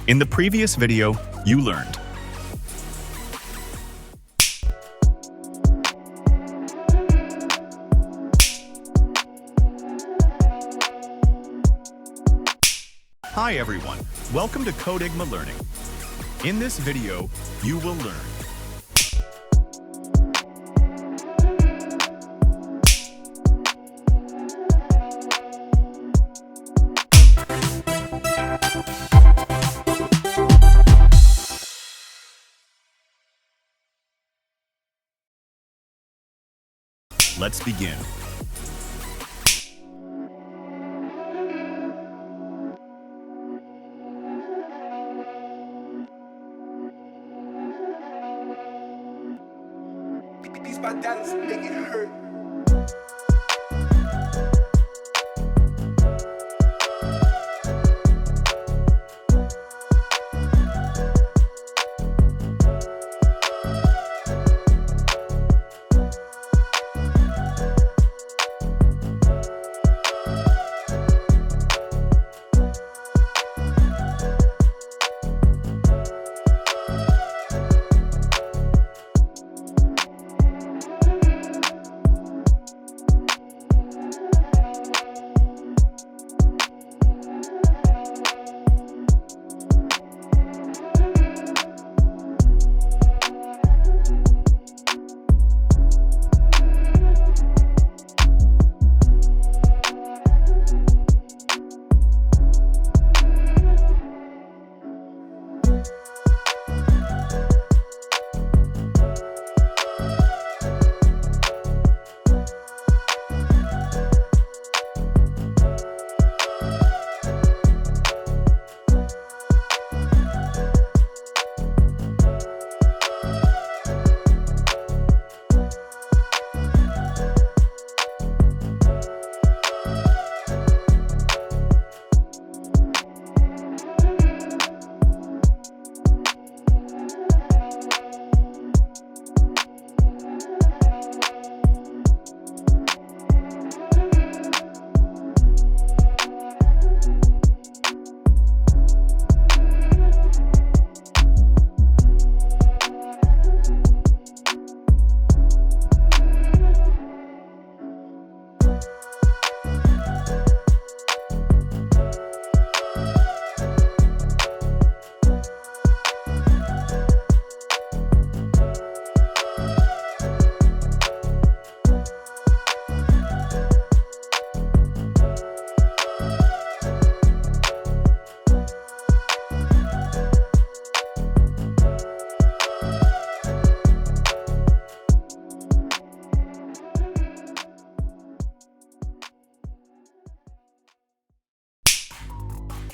In the previous video, you learned Hi everyone, welcome to Codeigma Learning. In this video, you will learn Let's begin. These my dads make it hurt.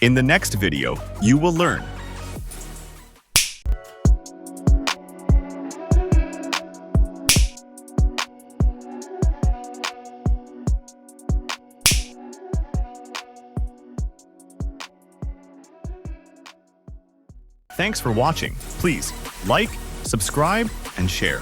In the next video, you will learn Thanks for watching. Please like, subscribe, and share.